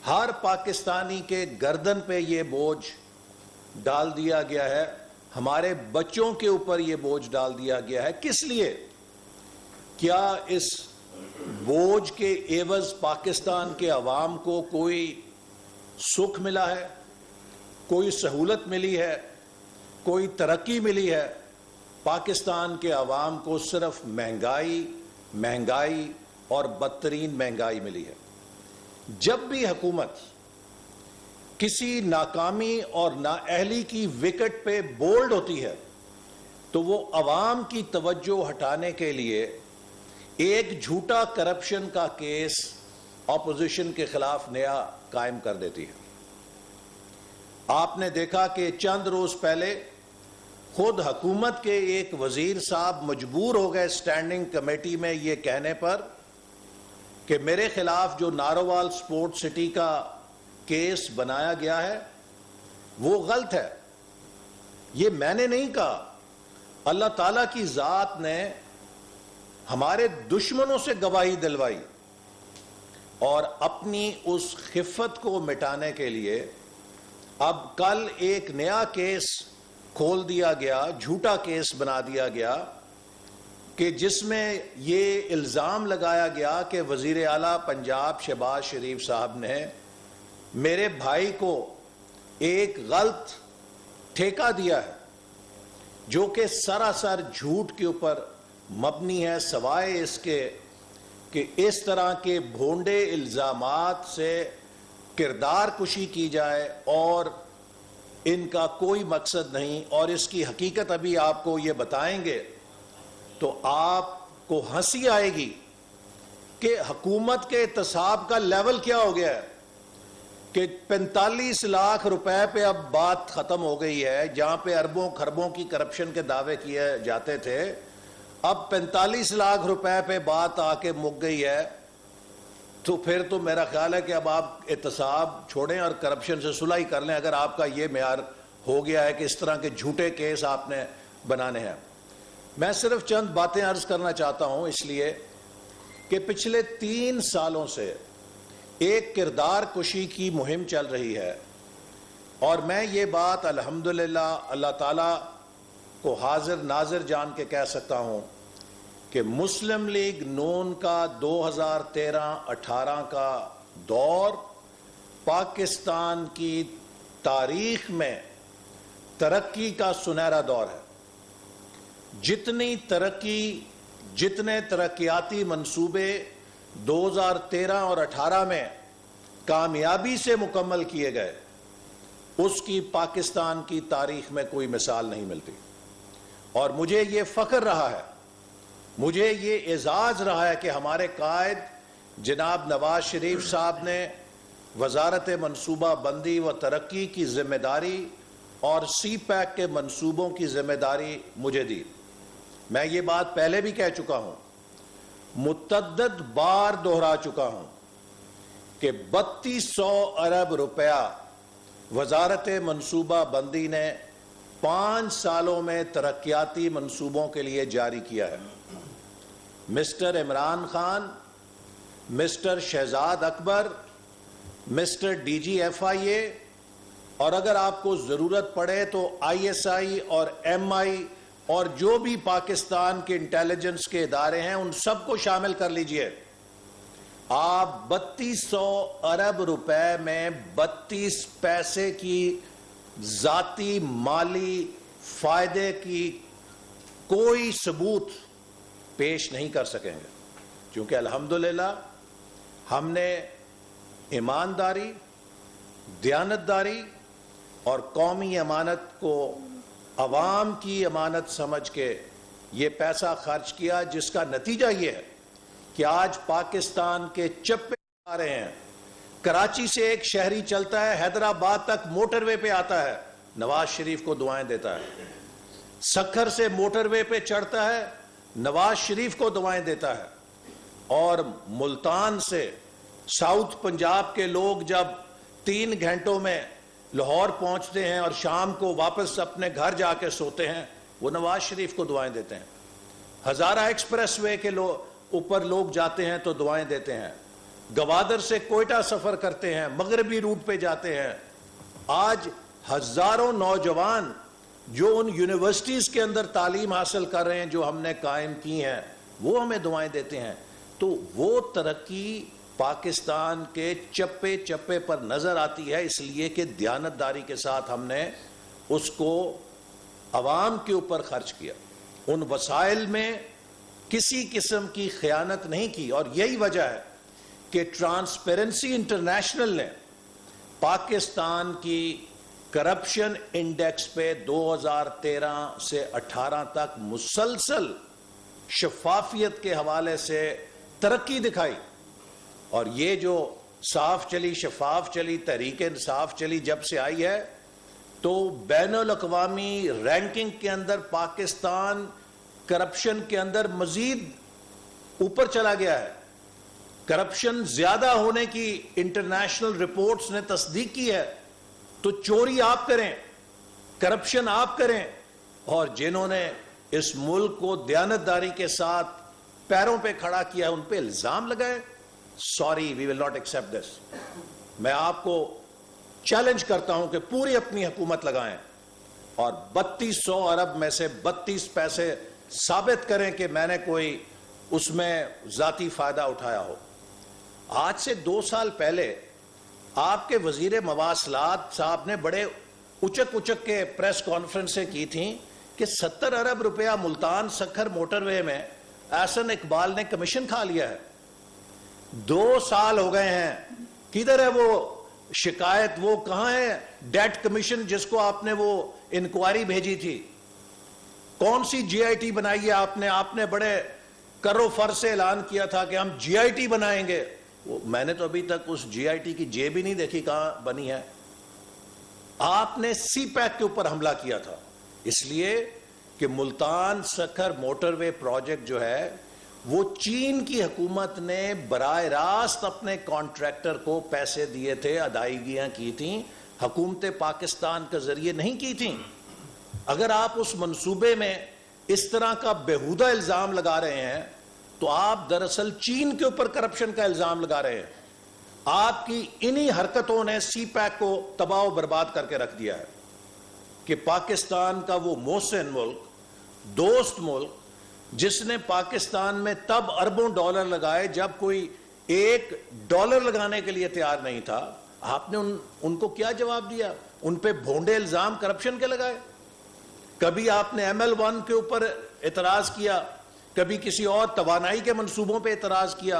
ہر پاکستانی کے گردن پہ یہ بوجھ ڈال دیا گیا ہے، ہمارے بچوں کے اوپر یہ بوجھ ڈال دیا گیا ہے۔ کس لیے؟ کیا اس بوجھ کے عوض پاکستان کے عوام کو کوئی سکھ ملا ہے، کوئی سہولت ملی ہے، کوئی ترقی ملی ہے؟ پاکستان کے عوام کو صرف مہنگائی اور بدترین مہنگائی ملی ہے۔ جب بھی حکومت کسی ناکامی اور نااہلی کی وکٹ پہ بولڈ ہوتی ہے تو وہ عوام کی توجہ ہٹانے کے لیے ایک جھوٹا کرپشن کا کیس اپوزیشن کے خلاف نیا قائم کر دیتی ہے۔ آپ نے دیکھا کہ چند روز پہلے خود حکومت کے ایک وزیر صاحب مجبور ہو گئے اسٹینڈنگ کمیٹی میں یہ کہنے پر کہ میرے خلاف جو نارووال سپورٹ سٹی کا کیس بنایا گیا ہے وہ غلط ہے۔ یہ میں نے نہیں کہا، اللہ تعالیٰ کی ذات نے ہمارے دشمنوں سے گواہی دلوائی، اور اپنی اس خفت کو مٹانے کے لیے اب کل ایک نیا کیس کھول دیا گیا، جھوٹا کیس بنا دیا گیا کہ جس میں یہ الزام لگایا گیا کہ وزیر اعلیٰ پنجاب شہباز شریف صاحب نے میرے بھائی کو ایک غلط ٹھیکہ دیا ہے جو کہ سراسر جھوٹ کے اوپر مبنی ہے، سوائے اس کے کہ اس طرح کے بھونڈے الزامات سے کردار کشی کی جائے اور ان کا کوئی مقصد نہیں۔ اور اس کی حقیقت ابھی آپ کو یہ بتائیں گے تو آپ کو ہنسی آئے گی کہ حکومت کے احتساب کا لیول کیا ہو گیا ہے کہ 45 لاکھ روپے پہ اب بات ختم ہو گئی ہے۔ جہاں پہ اربوں خربوں کی کرپشن کے دعوے کیے جاتے تھے، اب 45 لاکھ روپے پہ بات آ کے مک گئی ہے۔ تو پھر تو میرا خیال ہے کہ اب آپ احتساب چھوڑیں اور کرپشن سے صلح ہی کر لیں، اگر آپ کا یہ معیار ہو گیا ہے کہ اس طرح کے جھوٹے کیس آپ نے بنانے ہیں۔ میں صرف چند باتیں عرض کرنا چاہتا ہوں، اس لیے کہ پچھلے 3 سالوں سے ایک کردار کشی کی مہم چل رہی ہے، اور میں یہ بات الحمدللہ اللہ تعالیٰ کو حاضر ناظر جان کے کہہ سکتا ہوں کہ مسلم لیگ نون کا 2013-18 کا دور پاکستان کی تاریخ میں ترقی کا سنہرا دور ہے۔ جتنے ترقیاتی منصوبے 2013 اور 18 میں کامیابی سے مکمل کیے گئے، اس کی پاکستان کی تاریخ میں کوئی مثال نہیں ملتی۔ اور مجھے یہ فخر رہا ہے، مجھے یہ اعزاز رہا ہے کہ ہمارے قائد جناب نواز شریف صاحب نے وزارت منصوبہ بندی و ترقی کی ذمہ داری اور سی پیک کے منصوبوں کی ذمہ داری مجھے دی۔ میں یہ بات پہلے بھی کہہ چکا ہوں، متعدد بار دہرا چکا ہوں کہ 3200 ارب روپیہ وزارت منصوبہ بندی نے 5 سالوں میں ترقیاتی منصوبوں کے لیے جاری کیا ہے۔ مسٹر عمران خان، مسٹر شہزاد اکبر، مسٹر ڈی جی ایف آئی اے، اور اگر آپ کو ضرورت پڑے تو آئی ایس آئی اور ایم آئی اور جو بھی پاکستان کے انٹیلیجنس کے ادارے ہیں ان سب کو شامل کر لیجئے، آپ 3200 ارب روپے میں 32 پیسے کی ذاتی مالی فائدے کی کوئی ثبوت پیش نہیں کر سکیں گے، کیونکہ الحمدللہ ہم نے ایمانداری، دیانتداری اور قومی امانت کو عوام کی امانت سمجھ کے یہ پیسہ خرچ کیا، جس کا نتیجہ یہ ہے کہ آج پاکستان کے چپے آ رہے ہیں۔ کراچی سے ایک شہری چلتا ہے، حیدرآباد تک موٹر وے پہ آتا ہے، نواز شریف کو دعائیں دیتا ہے۔ سکھر سے موٹر وے پہ چڑھتا ہے، نواز شریف کو دعائیں دیتا ہے۔ اور ملتان سے ساؤتھ پنجاب کے لوگ جب 3 گھنٹوں میں لاہور پہنچتے ہیں اور شام کو واپس اپنے گھر جا کے سوتے ہیں، وہ نواز شریف کو دعائیں دیتے ہیں۔ ہزارہ ایکسپریس وے کے اوپر لوگ جاتے ہیں تو دعائیں دیتے ہیں۔ گوادر سے کوئٹہ سفر کرتے ہیں, مغربی روٹ پہ جاتے ہیں. آج ہزاروں نوجوان جو ان یونیورسٹیز کے اندر تعلیم حاصل کر رہے ہیں جو ہم نے قائم کی ہیں, وہ ہمیں دعائیں دیتے ہیں. تو وہ ترقی پاکستان کے چپے چپے پر نظر آتی ہے, اس لیے کہ دیانتداری کے ساتھ ہم نے اس کو عوام کے اوپر خرچ کیا. ان وسائل میں کسی قسم کی خیانت نہیں کی, اور یہی وجہ ہے کہ ٹرانسپیرنسی انٹرنیشنل نے پاکستان کی کرپشن انڈیکس پہ 2013 سے 18 تک مسلسل شفافیت کے حوالے سے ترقی دکھائی. اور یہ جو صاف چلی, شفاف چلی, تحریک انصاف چلی, جب سے آئی ہے تو بین الاقوامی رینکنگ کے اندر پاکستان کرپشن کے اندر مزید اوپر چلا گیا ہے. کرپشن زیادہ ہونے کی انٹرنیشنل رپورٹس نے تصدیق کی ہے. تو چوری آپ کریں, کرپشن آپ کریں, اور جنہوں نے اس ملک کو دیانتداری کے ساتھ پیروں پہ کھڑا کیا ان پہ الزام لگائے. Sorry, we will not accept this. میں آپ کو چیلنج کرتا ہوں کہ پوری اپنی حکومت لگائیں اور 3200 ارب میں سے 32 پیسے ثابت کریں کہ میں نے کوئی اس میں ذاتی فائدہ اٹھایا ہو. آج سے 2 سال پہلے آپ کے وزیر مواصلات صاحب نے بڑے اچک اچک کے پریس کانفرنسیں کی تھیں کہ 70 ارب روپیہ ملتان سکھر موٹر وے میں احسن اقبال نے کمیشن کھا لیا ہے. 2 سال ہو گئے ہیں, کدھر ہے وہ شکایت, وہ کہاں ہے ڈیٹ کمیشن جس کو آپ نے وہ انکوائری بھیجی تھی؟ کون سی جی آئی ٹی بنائی ہے آپ نے بڑے کرو فر سے اعلان کیا تھا کہ ہم جی آئی ٹی بنائیں گے. میں نے تو ابھی تک اس جی آئی ٹی کی جے بھی نہیں دیکھی کہاں بنی ہے. آپ نے سی پیک کے اوپر حملہ کیا تھا اس لیے کہ ملتان سکھر موٹر وے پروجیکٹ جو ہے وہ چین کی حکومت نے براہ راست اپنے کانٹریکٹر کو پیسے دیے تھے, ادائیگیاں کی تھیں, حکومت پاکستان کے ذریعے نہیں کی تھیں. اگر آپ اس منصوبے میں اس طرح کا بیہودہ الزام لگا رہے ہیں تو آپ دراصل چین کے اوپر کرپشن کا الزام لگا رہے ہیں. آپ کی انہی حرکتوں نے سی پیک کو تباہ و برباد کر کے رکھ دیا ہے کہ پاکستان کا وہ محسن ملک, دوست ملک, جس نے پاکستان میں تب اربوں ڈالر لگائے جب کوئی $1 لگانے کے لیے تیار نہیں تھا, آپ نے ان کو کیا جواب دیا؟ ان پہ بھونڈے الزام کرپشن کے لگائے. کبھی آپ نے ML1 کے اوپر اعتراض کیا, کبھی کسی اور توانائی کے منصوبوں پہ اعتراض کیا.